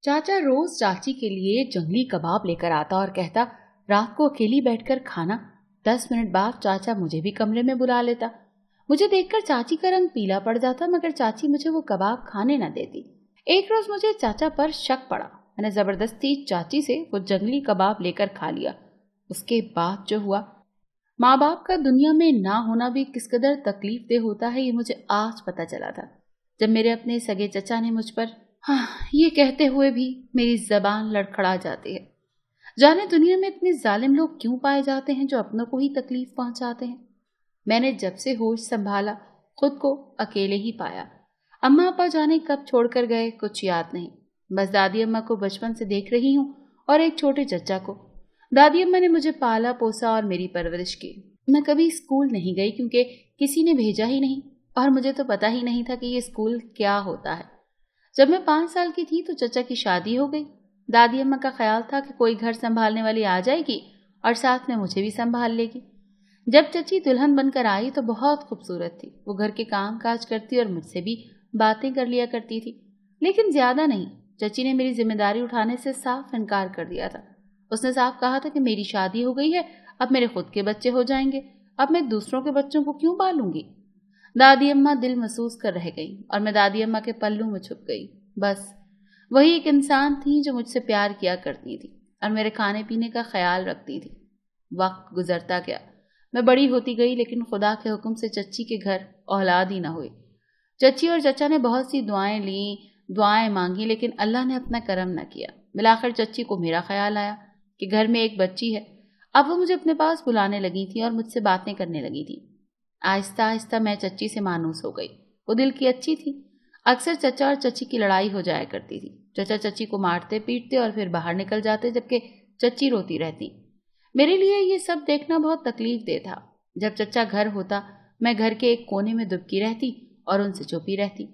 चाचा रोज चाची के लिए जंगली कबाब लेकर आता और कहता, रात को अकेली बैठकर खाना। 10 मिनट बाद चाचा मुझे भी कमरे में बुला लेता। मुझे देखकर चाची का रंग पीला पड़ जाता, मगर चाची मुझे वो कबाब खाने न देती। एक रोज मुझे चाचा पर शक पड़ा। मैंने जबरदस्ती चाची से वो जंगली कबाब लेकर खा लिया। उसके बाद जो हुआ, माँ बाप का दुनिया में ना होना भी किस कदर तकलीफ दे होता है, ये मुझे आज पता चला था, जब मेरे अपने सगे चचा ने मुझ पर ये कहते हुए भी मेरी जबान लड़खड़ा जाती है। जाने दुनिया में इतने जालिम लोग क्यों पाए जाते हैं जो अपनों को ही तकलीफ पहुंचाते हैं। मैंने जब से होश संभाला खुद को अकेले ही पाया। अम्मा अप्पा जाने कब छोड़कर गए कुछ याद नहीं। बस दादी अम्मा को बचपन से देख रही हूँ और एक छोटे चचा को। दादी अम्मा ने मुझे पाला पोसा और मेरी परवरिश की। मैं कभी स्कूल नहीं गई क्योंकि किसी ने भेजा ही नहीं, और मुझे तो पता ही नहीं था कि ये स्कूल क्या होता है। जब मैं 5 साल की थी तो चचा की शादी हो गई। दादी अम्मा का ख्याल था कि कोई घर संभालने वाली आ जाएगी और साथ में मुझे भी संभाल लेगी। जब चची दुल्हन बनकर आई तो बहुत खूबसूरत थी। वो घर के काम काज करती और मुझसे भी बातें कर लिया करती थी, लेकिन ज्यादा नहीं। चची ने मेरी जिम्मेदारी उठाने से साफ इनकार कर दिया था। उसने साफ कहा था कि मेरी शादी हो गई है, अब मेरे खुद के बच्चे हो जाएंगे, अब मैं दूसरों के बच्चों को क्यों पालूंगी। दादी अम्मा दिल महसूस कर रह गई और मैं दादी अम्मा के पल्लू में छुप गई। बस वही एक इंसान थी जो मुझसे प्यार किया करती थी और मेरे खाने पीने का ख्याल रखती थी। वक्त गुजरता गया, मैं बड़ी होती गई, लेकिन खुदा के हुक्म से चच्ची के घर औलाद ही न हुई। चच्ची और चचा ने बहुत सी दुआएं ली, दुआएं मांगी, लेकिन अल्लाह ने अपना करम न किया। मिलाकर चच्ची को मेरा ख्याल आया कि घर में एक बच्ची है। अब वो मुझे अपने पास बुलाने लगी थी और मुझसे बातें करने लगी थी। आहिस्ता आहिस्ता मैं चच्ची से मानूस हो गई। वो दिल की अच्छी थी। अक्सर चचा और चच्ची की लड़ाई हो जाया करती थी। चचा चच्ची को मारते पीटते और फिर बाहर निकल जाते, जबकि चच्ची रोती रहती। मेरे लिए ये सब देखना बहुत तकलीफ दे था। जब चचा घर होता, मैं घर के एक कोने में दुबकी रहती और उनसे चुपी रहती।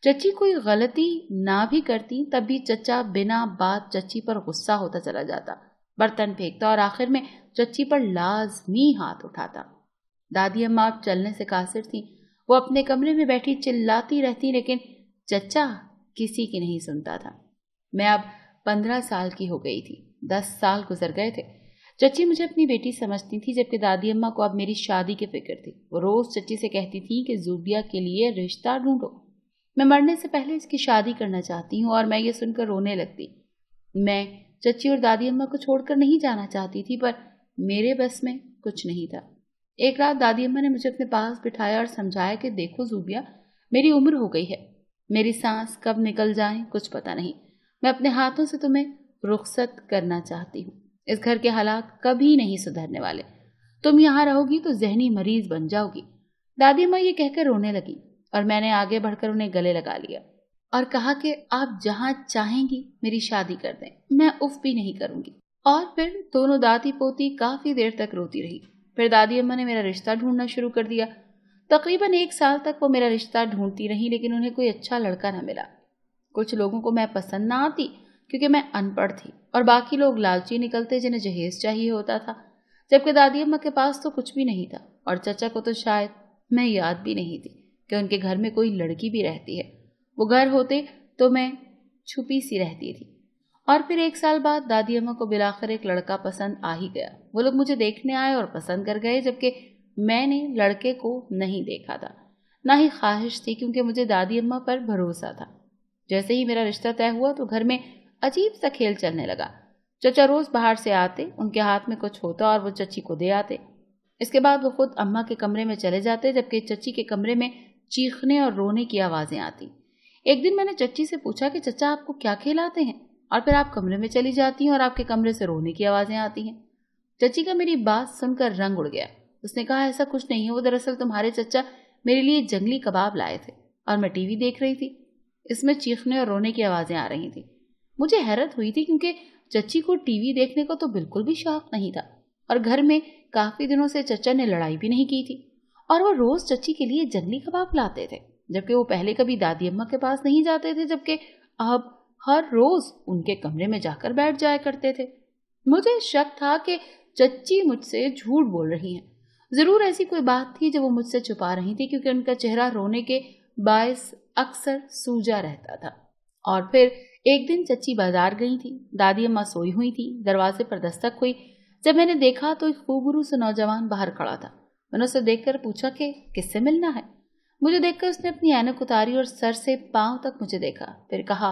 चच्ची कोई गलती ना भी करती तब भी चचा बिना बात चच्ची पर गुस्सा होता चला जाता, बर्तन फेंकता और आखिर में चच्ची पर लाजमी हाथ उठाता। दादी अम्मा अब चलने से कासिर थी। वो अपने कमरे में बैठी चिल्लाती रहती, लेकिन चचा किसी की नहीं सुनता था। मैं अब 15 साल की हो गई थी। 10 साल गुजर गए थे। चच्ची मुझे अपनी बेटी समझती थी, जबकि दादी अम्मा को अब मेरी शादी की फिक्र थी। वो रोज चच्ची से कहती थी कि ज़ूबिया के लिए रिश्ता ढूंढो। मैं मरने से पहले इसकी शादी करना चाहती हूँ, और मैं ये सुनकर रोने लगती। मैं चच्ची और दादी अम्मा को छोड़कर नहीं जाना चाहती थी, पर मेरे बस में कुछ नहीं था। एक रात दादी अम्मा ने मुझे अपने पास बिठाया और समझाया कि देखो ज़ूबिया, मेरी उम्र हो गई है, मेरी सांस कब निकल जाए कुछ पता नहीं। मैं अपने हाथों से तुम्हें रुखसत करना चाहती हूँ। इस घर के हालात कभी नहीं सुधरने वाले। तुम यहाँ रहोगी तो जहनी मरीज बन जाओगी। दादी अम्मा ये कहकर रोने लगी और मैंने आगे बढ़कर उन्हें गले लगा लिया और कहा कि आप जहाँ चाहेंगी मेरी शादी कर दें, मैं उफ भी नहीं करूंगी। और फिर दोनों दादी पोती काफी देर तक रोती रही। फिर दादी अम्मा ने मेरा रिश्ता ढूंढना शुरू कर दिया। तकरीबन 1 साल तक वो मेरा रिश्ता ढूंढती रही, लेकिन उन्हें कोई अच्छा लड़का न मिला। कुछ लोगों को मैं पसंद ना आती क्योंकि मैं अनपढ़ थी, और बाकी लोग लालची निकलते जिन्हें जहेज चाहिए होता था। जबकि दादी अम्मा के पास तो कुछ भी नहीं था, और चचा को तो शायद मैं याद भी नहीं थी कि उनके घर में कोई लड़की भी रहती है। वो घर होते तो मैं छुपी सी रहती थी। और फिर 1 साल बाद दादी अम्मा को बिलाखिर एक लड़का पसंद आ ही गया। वो लोग मुझे देखने आए और पसंद कर गए, जबकि मैंने लड़के को नहीं देखा था, ना ही ख्वाहिश थी, क्योंकि मुझे दादी अम्मा पर भरोसा था। जैसे ही मेरा रिश्ता तय हुआ तो घर में अजीब सा खेल चलने लगा। चचा रोज बाहर से आते, उनके हाथ में कुछ होता और वो चची को दे आते। इसके बाद वो खुद अम्मा के कमरे में चले जाते, जबकि चची के कमरे में चीखने और रोने की आवाजें आती। एक दिन मैंने चची से पूछा कि चचा आपको क्या खिलाते हैं, और फिर आप कमरे में चली जाती हैं और आपके कमरे से रोने की आवाजें आती हैं। चची का मेरी बात सुनकर रंग उड़ गया। उसने कहा ऐसा कुछ नहीं है, वो दरअसल तुम्हारे चचा मेरे लिए जंगली कबाब लाए थे और मैं टीवी देख रही थी, इसमें चीखने और रोने की आवाजें आ रही थी। मुझे हैरत हुई थी क्योंकि चची को टीवी देखने को तो बिल्कुल भी शौक नहीं था, और घर में काफी दिनों से चचा ने लड़ाई भी नहीं की थी, और वो रोज चची के लिए जंगली कबाब लाते थे, जबकि वो पहले कभी दादी अम्मा के पास नहीं जाते थे, जबकि अब हर रोज उनके कमरे में जाकर बैठ जाया करते थे। मुझे शक था कि चच्ची मुझसे झूठ बोल रही हैं। जरूर ऐसी कोई बात थी जो वो मुझसे छुपा रही थी, क्योंकि उनका चेहरा रोने के बायस अक्सर सूजा रहता था। और फिर एक दिन चच्ची बाजार गई थी। दादी अम्मा सोई हुई थी। दरवाजे पर दस्तक हुई। जब मैंने देखा तो एक खूबरू से नौजवान बाहर खड़ा था। मैंने उसे देखकर पूछा कि किससे मिलना है। मुझे देखकर उसने अपनी ऐनक उतारी और सर से पांव तक मुझे देखा। फिर कहा,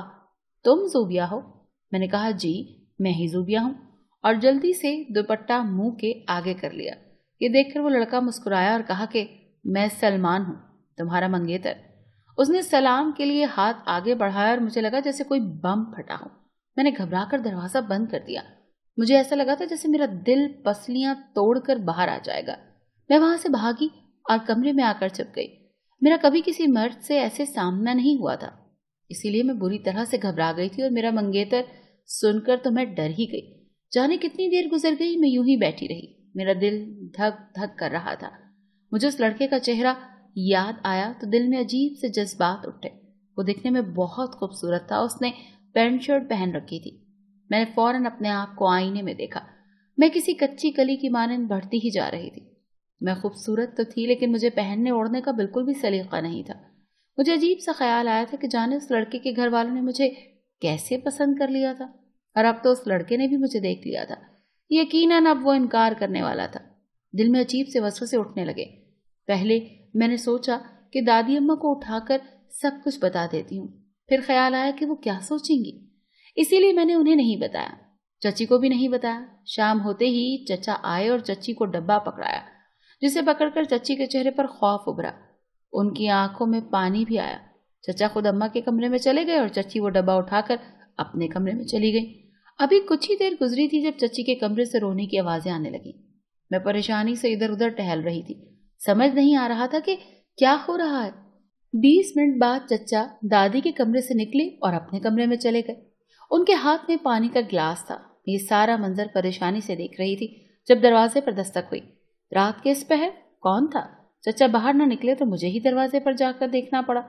तुम ज़ूबिया हो? मैंने कहा, जी मैं ही ज़ूबिया हूँ, और जल्दी से दुपट्टा मुंह के आगे कर लिया। ये देखकर वो लड़का मुस्कुराया और कहा कि मैं सलमान हूँ, तुम्हारा मंगेतर। उसने सलाम के लिए हाथ आगे बढ़ाया और मुझे लगा जैसे कोई बम फटा हो। मैंने घबराकर दरवाजा बंद कर दिया। मुझे ऐसा लगा था जैसे मेरा दिल पसलियां तोड़कर बाहर आ जाएगा। मैं वहां से भागी और कमरे में आकर छिप गई। मेरा कभी किसी मर्द से ऐसे सामना नहीं हुआ था, इसीलिए मैं बुरी तरह से घबरा गई थी। और मेरा मंगेतर सुनकर तो मैं डर ही गई। जाने कितनी देर गुजर गई, मैं यूं ही बैठी रही। मेरा दिल धक धक कर रहा था। मुझे उस लड़के का चेहरा याद आया तो दिल में अजीब से जज्बात उठे। वो दिखने में बहुत खूबसूरत था। उसने पैंट शर्ट पहन रखी थी। मैंने फौरन अपने आप को आईने में देखा। मैं किसी कच्ची कली की मानंद बढ़ती ही जा रही थी। मैं खूबसूरत तो थी, लेकिन मुझे पहनने ओढ़ने का बिल्कुल भी सलीका नहीं था। मुझे अजीब सा ख्याल आया था कि जाने उस लड़के के घर वालों ने मुझे कैसे पसंद कर लिया था, और अब तो उस लड़के ने भी मुझे देख लिया था। यकीनन अब वो इनकार करने वाला था। दिल में अजीब से वसवसे उठने लगे। पहले मैंने सोचा कि दादी अम्मा को उठाकर सब कुछ बता देती हूँ। फिर ख्याल आया कि वो क्या सोचेंगी, इसीलिए मैंने उन्हें नहीं बताया, चची को भी नहीं बताया। शाम होते ही चचा आए और चची को डब्बा पकड़ाया, जिसे पकड़कर चची के चेहरे पर खौफ उभरा। उनकी आंखों में पानी भी आया। चचा खुद अम्मा के कमरे में चले गए और चची वो डब्बा उठाकर अपने कमरे में चली गई। अभी कुछ ही देर गुजरी थी जब चची के कमरे से रोने की आवाजें आने लगी। मैं परेशानी से इधर उधर टहल रही थी। समझ नहीं आ रहा था कि क्या हो रहा है। 20 मिनट बाद चचा दादी के कमरे से निकले और अपने कमरे में चले गए। उनके हाथ में पानी का गिलास था। ये सारा मंजर परेशानी से देख रही थी जब दरवाजे पर दस्तक हुई। रात के इस पहर कौन था? चचा बाहर न निकले तो मुझे ही दरवाजे पर जाकर देखना पड़ा।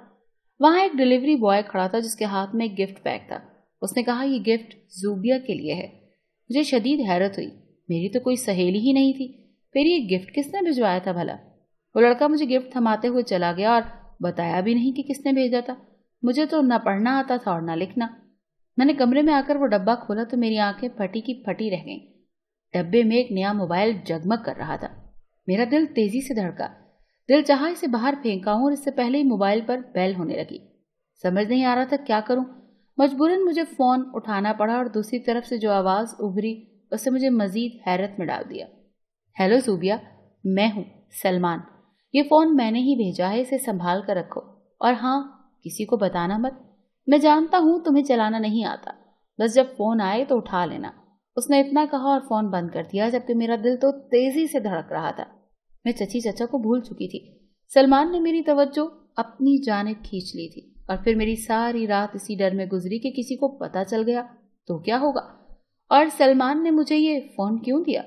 वहां एक डिलीवरी बॉय खड़ा था जिसके हाथ में एक गिफ्ट बैग था। उसने कहा, ये गिफ्ट ज़ूबिया के लिए है। मुझे शदीद हैरत हुई। मेरी तो कोई सहेली ही नहीं थी, फिर ये गिफ्ट किसने भिजवाया था भला? वो लड़का मुझे गिफ्ट थमाते हुए चला गया और बताया भी नहीं कि किसने भेजा था। मुझे तो न पढ़ना आता था और न लिखना। मैंने कमरे में आकर वो डब्बा खोला तो मेरी आंखें फटी की फटी रह गईं। डब्बे में एक नया मोबाइल जगमग कर रहा था। मेरा दिल तेजी से धड़का। दिल चाहा इसे बाहर फेंकाऊं और इससे पहले ही मोबाइल पर बेल होने लगी। समझ नहीं आ रहा था क्या करूं। मजबूरन मुझे फोन उठाना पड़ा और दूसरी तरफ से जो आवाज उभरी उससे मुझे मजीद हैरत में डाल दिया। हेलो ज़ूबिया, मैं हूं सलमान। ये फोन मैंने ही भेजा है, इसे संभाल कर रखो, और हाँ, किसी को बताना मत। मैं जानता हूं तुम्हें चलाना नहीं आता, बस जब फोन आए तो उठा लेना। उसने इतना कहा और फोन बंद कर दिया, जबकि मेरा दिल तो तेजी से धड़क रहा था। मैं चची चचा को भूल चुकी थी। सलमान ने मेरी तवज्जो अपनी जानिब खींच ली थी, और फिर मेरी सारी रात इसी डर में गुजरी कि किसी को पता चल गया तो क्या होगा, और सलमान ने मुझे ये फोन क्यों दिया।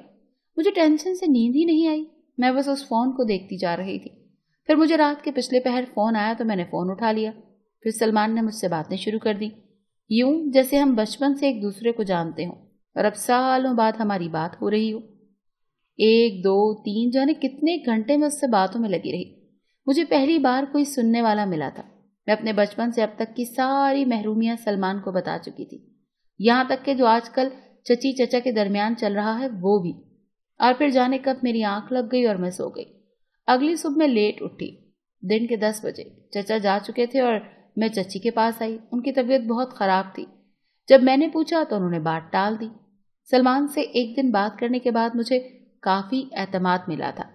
मुझे टेंशन से नींद ही नहीं आई। मैं बस उस फोन को देखती जा रही थी। फिर मुझे रात के पिछले पहर फोन आया तो मैंने फोन उठा लिया। फिर सलमान ने मुझसे बातें शुरू कर दी, यूं जैसे हम बचपन से एक दूसरे को जानते हों और अब सालों बाद हमारी बात हो रही हो। 1, 2, 3 जाने कितने घंटे में उससे बातों में लगी रही। मुझे पहली बार कोई सुनने वाला मिला था। मैं अपने बचपन से अब तक की सारी महरूमियां सलमान को बता चुकी थी, यहां तक कि जो आजकल चची चचा के दरमियान चल रहा है वो भी। और फिर जाने कब मेरी आंख लग गई और मैं सो गई। अगली सुबह मैं लेट उठी। दिन के 10 बजे चचा जा चुके थे और मैं चची के पास आई। उनकी तबीयत बहुत खराब थी। जब मैंने पूछा तो उन्होंने बात टाल दी। सलमान से एक दिन बात करने के बाद मुझे काफी एतमाद मिला था।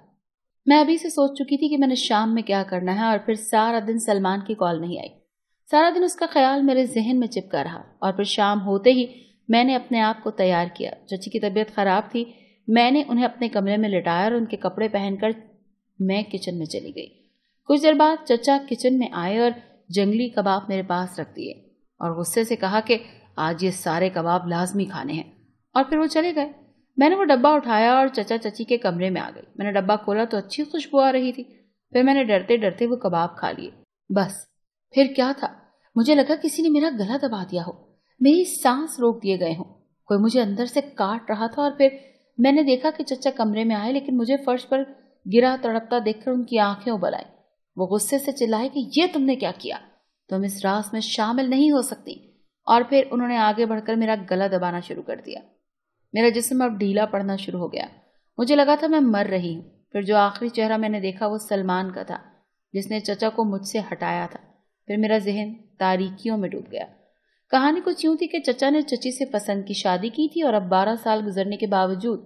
मैं अभी से सोच चुकी थी कि मैंने शाम में क्या करना है, और फिर सारा दिन सलमान की कॉल नहीं आई। सारा दिन उसका ख्याल मेरे जहन में चिपका रहा, और फिर शाम होते ही मैंने अपने आप को तैयार किया। चची की तबीयत खराब थी। मैंने उन्हें अपने कमरे में लिटाया और उनके कपड़े पहनकर मैं किचन में चली गई। कुछ देर बाद चचा किचन में आए और जंगली कबाब मेरे पास रख दिए और गुस्से से कहा कि आज ये सारे कबाब लाजमी खाने हैं, और फिर वो चले गए। मैंने वो डब्बा उठाया और चचा चची के कमरे में आ गई। मैंने डब्बा खोला तो अच्छी खुशबू आ रही थी। फिर मैंने डरते डरते वो कबाब खा लिए। बस फिर क्या था, मुझे लगा किसी ने मेरा गला दबा दिया हो, मेरी सांस रोक दिए गए हो, कोई मुझे अंदर से काट रहा था। और फिर मैंने देखा कि चचा कमरे में आए, लेकिन मुझे फर्श पर गिरा तड़पता देखकर उनकी आंखें उबल आई। वो गुस्से से चिल्लाए कि ये तुमने क्या किया, तुम इस राज में शामिल नहीं हो सकती। اور پھر انہوں نے آگے بڑھ کر میرا گلا دبانا شروع کر دیا۔ میرا جسم اب ڈھیلا پڑنا شروع ہو گیا، مجھے لگا تھا میں مر رہی ہوں۔ پھر جو آخری چہرہ میں نے دیکھا وہ سلمان کا تھا، جس نے چچا کو مجھ سے ہٹایا تھا۔ پھر میرا ذہن تاریکیوں میں ڈوب گیا۔ کہانی کچھ یوں تھی کہ چچا نے چچی سے پسند کی شادی کی تھی، اور اب 12 سال گزرنے کے باوجود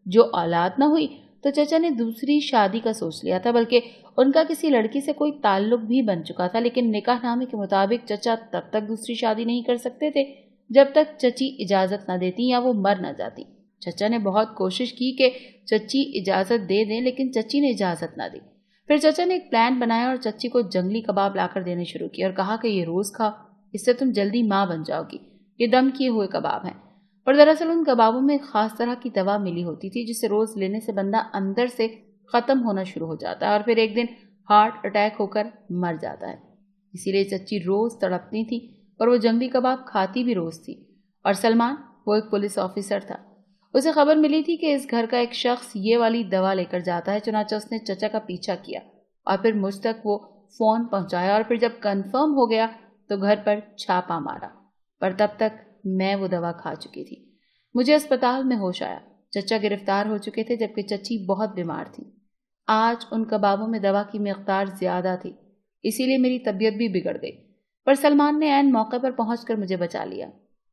جو اولاد نہ ہوئی تو چچا نے دوسری شادی کا سوچ لیا تھا، بلکہ ان کا کسی لڑکی سے کوئی تعلق بھی بن چکا تھا، لیکن نکاح نامے کے مطابق چچا تب تک دوسری شادی نہیں کر سکتے تھے جب تک چچی اجازت نہ دیتی یا وہ مر نہ جاتی۔ چچا نے بہت کوشش کی کہ چچی اجازت دے دیں، لیکن چچی نے اجازت نہ دی۔ پھر چچا نے ایک پلان بنایا اور چچی کو جنگلی کباب لا کر دینے شروع کیے اور کہا کہ یہ روز کھاؤ، اس سے تم جلدی ماں بن جاؤ گی، یہ دم کیے ہوئے کباب ہیں۔ پر دراصل ان کبابوں میں ایک خاص طرح کی دوا ملی ہوتی تھی جسے روز لینے سے بندہ اندر سے ختم ہونا شروع ہو جاتا ہے اور پھر ایک دن ہارٹ اٹیک ہو کر مر جاتا ہے۔ اسی لیے چچی روز تڑپتی تھی اور وہ جنگلی کباب کھاتی بھی روز تھی۔ اور سلمان، وہ ایک پولیس آفیسر تھا، اسے خبر ملی تھی کہ اس گھر کا ایک شخص یہ والی دوا لے کر جاتا ہے، چنانچہ اس نے چچا کا پیچھا کیا اور پھر مجھ تک وہ فون پہنچایا، اور پھر جب کنفرم ہو گیا تو گھر پر چھاپا مارا۔ پر تب تک میں وہ دوا کھا چکی تھی۔ مجھے اسپتال میں ہوش آیا۔ چچا گرفتار ہو چکے تھے جبکہ چچی بہت بیمار تھی۔ آج ان کبابوں میں دوا کی مقدار زیادہ تھی، اسی لیے میری طبیعت بھی بگڑ گئی، پر سلمان نے عین موقع پر پہنچ کر مجھے بچا لیا۔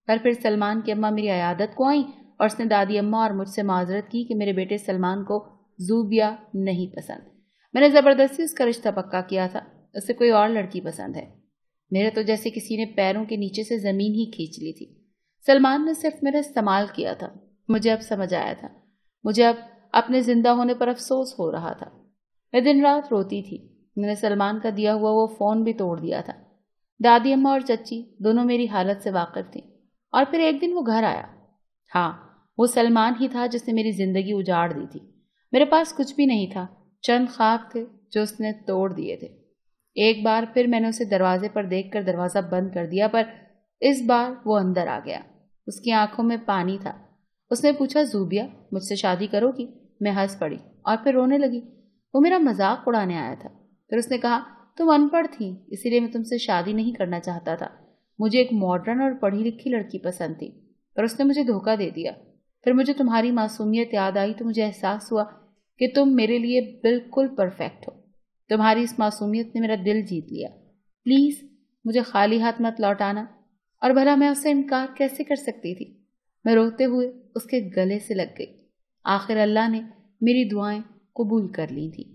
پر پھر سلمان کی اماں میری عیادت کو آئیں اور اس نے دادی اماں اور مجھ سے معذرت کی کہ میرے بیٹے سلمان کو زوبیا نہیں پسند۔ میں نے زبردستی اس کا رشتہ پکا کیا تھا، اسے کوئی اور لڑکی پسند ہے۔ میرے تو جیسے کسی نے پیروں کے نیچے سے زمین ہی کھینچ لی تھی۔ سلمان نے صرف میرا استعمال کیا تھا۔ مجھے اب سمجھ آیا تھا، مجھے اب اپنے زندہ ہونے پر افسوس ہو رہا تھا۔ میں دن رات روتی تھی۔ میں نے سلمان کا دیا ہوا وہ فون بھی توڑ دیا تھا۔ دادی اماں اور چچی دونوں میری حالت سے واقف تھیں، اور پھر ایک دن وہ گھر آیا۔ ہاں، وہ سلمان ہی تھا جس نے میری زندگی اجاڑ دی تھی۔ میرے پاس کچھ بھی نہیں تھا، چند خواب تھے جو اس نے توڑ دیے تھے۔ ایک بار پھر میں نے اسے دروازے پر دیکھ کر دروازہ بند کر دیا، پر اس بار وہ اندر آ گیا۔ اس کی آنکھوں میں پانی تھا۔ اس نے پوچھا، زوبیا، مجھ سے شادی کرو گی؟ میں ہنس پڑی اور پھر رونے لگی۔ وہ میرا مذاق اڑانے آیا تھا۔ پھر اس نے کہا، تم ان پڑھ تھی، اسی لیے میں تم سے شادی نہیں کرنا چاہتا تھا۔ مجھے ایک ماڈرن اور پڑھی لکھی لڑکی پسند تھی، پر اس نے مجھے دھوکہ دے دیا۔ پھر مجھے تمہاری معصومیت یاد آئی تو مجھے احساس ہوا کہ تم میرے لیے بالکل پرفیکٹ ہو۔ تمہاری اس معصومیت نے میرا دل جیت لیا۔ پلیز مجھے خالی ہاتھ مت لوٹانا۔ اور بھلا میں اس سے انکار کیسے کر سکتی تھی؟ میں روتے ہوئے اس کے گلے سے لگ گئی۔ آخر اللہ نے میری دعائیں قبول کر لی تھی۔